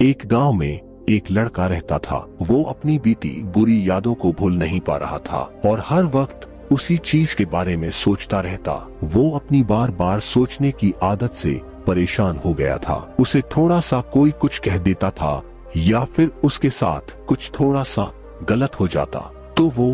एक गांव में एक लड़का रहता था। वो अपनी बीती बुरी यादों को भूल नहीं पा रहा था और हर वक्त उसी चीज के बारे में सोचता रहता। वो अपनी बार बार सोचने की आदत से परेशान हो गया था। उसे थोड़ा सा कोई कुछ कह देता था या फिर उसके साथ कुछ थोड़ा सा गलत हो जाता तो वो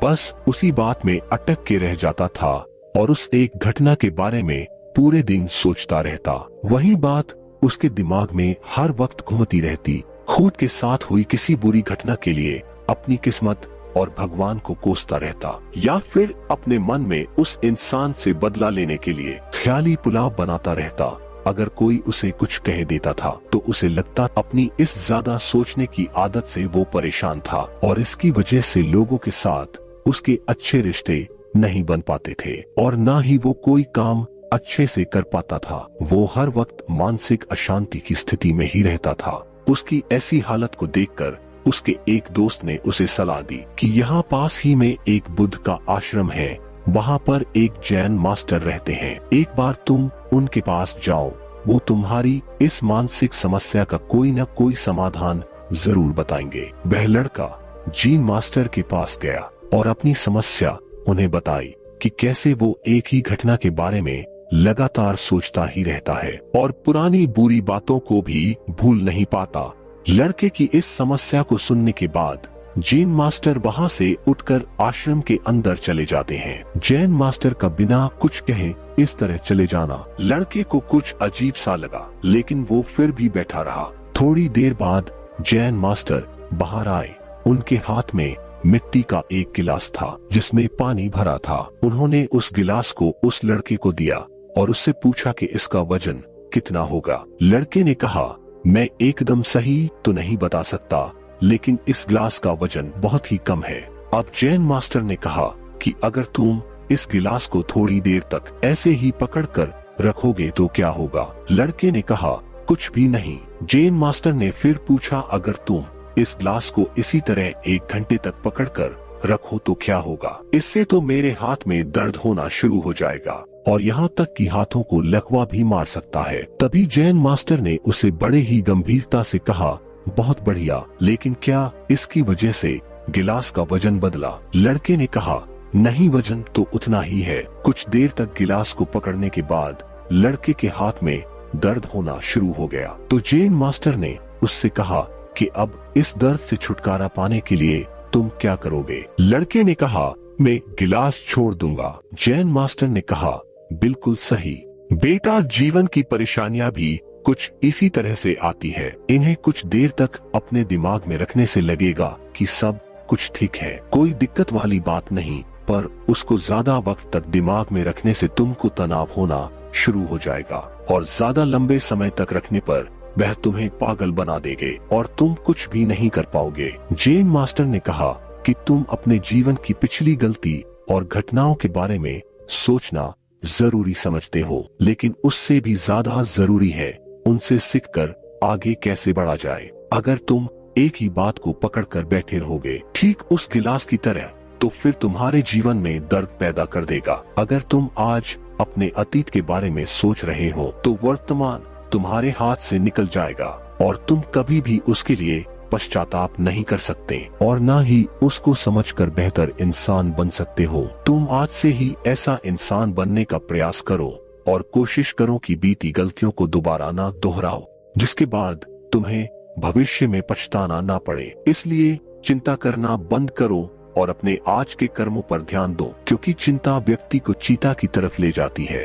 बस उसी बात में अटक के रह जाता था और उस एक घटना के बारे में पूरे दिन सोचता रहता। वही बात उसके दिमाग में हर वक्त घूमती रहती। खुद के साथ हुई किसी बुरी घटना के लिए अपनी किस्मत और भगवान को कोसता रहता या फिर अपने मन में उस इंसान से बदला लेने के लिए ख्याली पुलाव बनाता रहता। अगर कोई उसे कुछ कह देता था तो उसे लगता अपनी इस ज्यादा सोचने की आदत से वो परेशान था और इसकी वजह से लोगों के साथ उसके अच्छे रिश्ते नहीं बन पाते थे और ना ही वो कोई काम अच्छे से कर पाता था। वो हर वक्त मानसिक अशांति की स्थिति में ही रहता था। उसकी ऐसी हालत को देखकर उसके एक दोस्त ने उसे सलाह दी कि यहाँ पास ही में एक बुद्ध का आश्रम है, वहाँ पर एक जैन मास्टर रहते हैं। एक बार तुम उनके पास जाओ, वो तुम्हारी इस मानसिक समस्या का कोई न कोई समाधान जरूर बताएंगे। वह लड़का जैन मास्टर के पास गया और अपनी समस्या उन्हें बताई कि कैसे वो एक ही घटना के बारे में लगातार सोचता ही रहता है और पुरानी बुरी बातों को भी भूल नहीं पाता। लड़के की इस समस्या को सुनने के बाद जैन मास्टर वहां से उठकर आश्रम के अंदर चले जाते हैं। जैन मास्टर का बिना कुछ कहे इस तरह चले जाना लड़के को कुछ अजीब सा लगा, लेकिन वो फिर भी बैठा रहा। थोड़ी देर बाद जैन मास्टर बाहर आए। उनके हाथ में मिट्टी का एक गिलास था जिसमें पानी भरा था। उन्होंने उस गिलास को उस लड़के को दिया और उससे पूछा कि इसका वजन कितना होगा। लड़के ने कहा, मैं एकदम सही तो नहीं बता सकता, लेकिन इस गिलास का वजन बहुत ही कम है। अब जैन मास्टर ने कहा कि अगर तुम इस गिलास को थोड़ी देर तक ऐसे ही पकड़कर रखोगे तो क्या होगा। लड़के ने कहा, कुछ भी नहीं। जैन मास्टर ने फिर पूछा, अगर तुम इस गिलास को इसी तरह 1 घंटे तक पकड़कर रखो तो क्या होगा। इससे तो मेरे हाथ में दर्द होना शुरू हो जाएगा और यहाँ तक कि हाथों को लकवा भी मार सकता है। तभी जैन मास्टर ने उसे बड़े ही गंभीरता से कहा, बहुत बढ़िया, लेकिन क्या इसकी वजह से गिलास का वजन बदला। लड़के ने कहा, नहीं, वजन तो उतना ही है। कुछ देर तक गिलास को पकड़ने के बाद लड़के के हाथ में दर्द होना शुरू हो गया। तो जैन मास्टर ने उससे कहा कि अब इस दर्द से छुटकारा पाने के लिए तुम क्या करोगे। लड़के ने कहा, मैं गिलास छोड़ दूंगा। जैन मास्टर ने कहा, बिल्कुल सही बेटा, जीवन की परेशानियां भी कुछ इसी तरह से आती है। इन्हें कुछ देर तक अपने दिमाग में रखने से लगेगा कि सब कुछ ठीक है, कोई दिक्कत वाली बात नहीं, पर उसको ज्यादा वक्त तक दिमाग में रखने से तुमको तनाव होना शुरू हो जाएगा और ज्यादा लंबे समय तक रखने पर वह तुम्हें पागल बना देंगे और तुम कुछ भी नहीं कर पाओगे। जैन मास्टर ने कहा कि तुम अपने जीवन की पिछली गलती और घटनाओं के बारे में सोचना जरूरी समझते हो, लेकिन उससे भी ज्यादा जरूरी है उनसे सीखकर आगे कैसे बढ़ा जाए। अगर तुम एक ही बात को पकड़कर बैठे रहोगे ठीक उस गिलास की तरह, तो फिर तुम्हारे जीवन में दर्द पैदा कर देगा। अगर तुम आज अपने अतीत के बारे में सोच रहे हो तो वर्तमान तुम्हारे हाथ से निकल जाएगा और तुम कभी भी उसके लिए पश्चाताप नहीं कर सकते और ना ही उसको समझकर बेहतर इंसान बन सकते हो। तुम आज से ही ऐसा इंसान बनने का प्रयास करो और कोशिश करो कि बीती गलतियों को दोबारा ना दोहराओ, जिसके बाद तुम्हें भविष्य में पछताना ना पड़े। इसलिए चिंता करना बंद करो और अपने आज के कर्मों पर ध्यान दो, क्योंकि चिंता व्यक्ति को चीता की तरफ ले जाती है।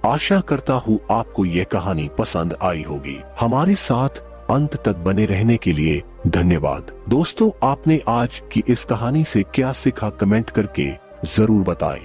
आशा करता हूँ आपको ये कहानी पसंद आई होगी। हमारे साथ अंत तक बने रहने के लिए धन्यवाद। दोस्तों, आपने आज की इस कहानी से क्या सीखा, कमेंट करके जरूर बताएं।